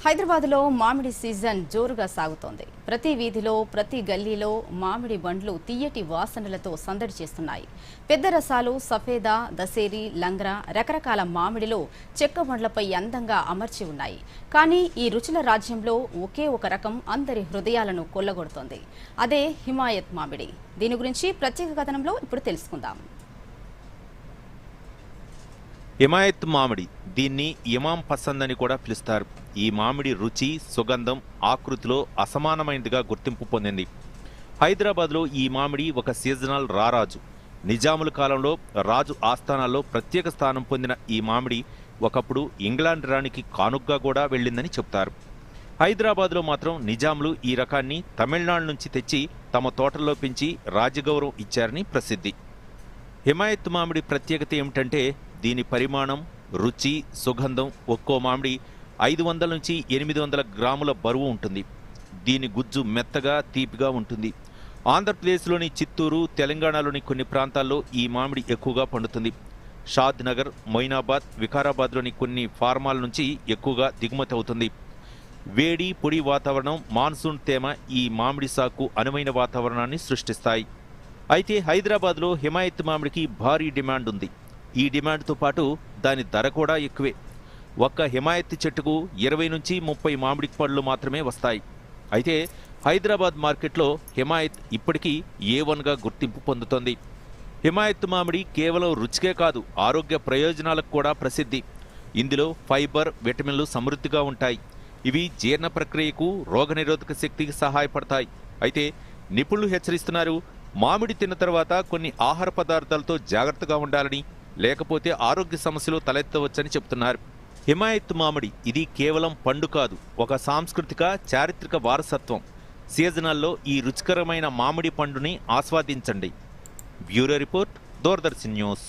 హైదరాబాద్లో మామిడి సీజన్ జోరుగా సాగుతోంది. ప్రతి వీధిలో, ప్రతి గల్లీలో మామిడి బండ్లు తీయటి వాసనలతో సందడి చేస్తున్నాయి. పెద్ద రసాలు, సఫేదా, దసేరి, లంగ్రా రకరకాల మామిడిలో చెక్క బండ్లపై అందంగా అమర్చి ఉన్నాయి. కానీ ఈ రుచుల రాజ్యంలో ఒకే ఒక రకం అందరి హృదయాలను కొల్లగొడుతోంది. అదే హిమాయత్ మామిడి. దీని గురించి ప్రత్యేక కథనంలో ఇప్పుడు తెలుసుకుందాం. హిమాయత్ మామిడి, దీన్ని ఇమాం పసంద్ అని కూడా పిలుస్తారు. ఈ మామిడి రుచి, సుగంధం, ఆకృతిలో అసమానమైనదిగా గుర్తింపు పొందింది. హైదరాబాద్లో ఈ మామిడి ఒక సీజనల్ రారాజు. నిజాముల కాలంలో రాజు ఆస్థానాల్లో ప్రత్యేక స్థానం పొందిన ఈ మామిడి ఒకప్పుడు ఇంగ్లాండ్ రాణికి కానుగ్గా కూడా వెళ్ళిందని చెప్తారు. హైదరాబాద్లో మాత్రం నిజాములు ఈ రకాన్ని తమిళనాడు నుంచి తెచ్చి తమ తోటల్లో పెంచి రాజగౌరవం ఇచ్చారని ప్రసిద్ధి. హిమాయత్ మామిడి ప్రత్యేకత ఏమిటంటే దీని పరిమాణం, రుచి, సుగంధం. ఒక్కో మామిడి 500 నుంచి 800 గ్రాముల బరువు ఉంటుంది. దీని గుజ్జు మెత్తగా, తీపిగా ఉంటుంది. ఆంధ్రప్రదేశ్లోని చిత్తూరు, తెలంగాణలోని కొన్ని ప్రాంతాల్లో ఈ మామిడి ఎక్కువగా పండుతుంది. షాద్ నగర్, మొయినాబాద్, వికారాబాద్లోని కొన్ని ఫార్మాల నుంచి ఎక్కువగా దిగుమతి అవుతుంది. వేడి, పొడి వాతావరణం, మాన్సూన్ తేమ ఈ మామిడి సాగుకు అనువైన వాతావరణాన్ని సృష్టిస్తాయి. అయితే హైదరాబాద్లో హిమాయత్ మామిడికి భారీ డిమాండ్ ఉంది. ఈ డిమాండ్తో పాటు దాని ధర కూడా ఎక్కువే. ఒక్క హిమాయత్ చెట్టుకు 20 నుంచి 30 మామిడి పళ్ళు మాత్రమే వస్తాయి. అయితే హైదరాబాద్ మార్కెట్లో హిమాయత్ ఇప్పటికీ A1గా గుర్తింపు పొందుతోంది. హిమాయత్ మామిడి కేవలం రుచికే కాదు, ఆరోగ్య ప్రయోజనాలకు కూడా ప్రసిద్ధి. ఇందులో ఫైబర్, విటమిన్లు సమృద్ధిగా ఉంటాయి. ఇవి జీర్ణ ప్రక్రియకు, రోగనిరోధక శక్తికి సహాయపడతాయి. అయితే నిపుణులు హెచ్చరిస్తున్నారు, మామిడి తిన్న తర్వాత కొన్ని ఆహార పదార్థాలతో జాగ్రత్తగా ఉండాలని, లేకపోతే ఆరోగ్య సమస్యలు తలెత్తవచ్చని చెబుతున్నారు. హిమాయత్ మామిడి ఇది కేవలం పండు కాదు, ఒక సాంస్కృతిక, చారిత్రక వారసత్వం. సీజనల్లో ఈ రుచికరమైన మామిడి పండుని ఆస్వాదించండి. Bureau report, Doordarshan news.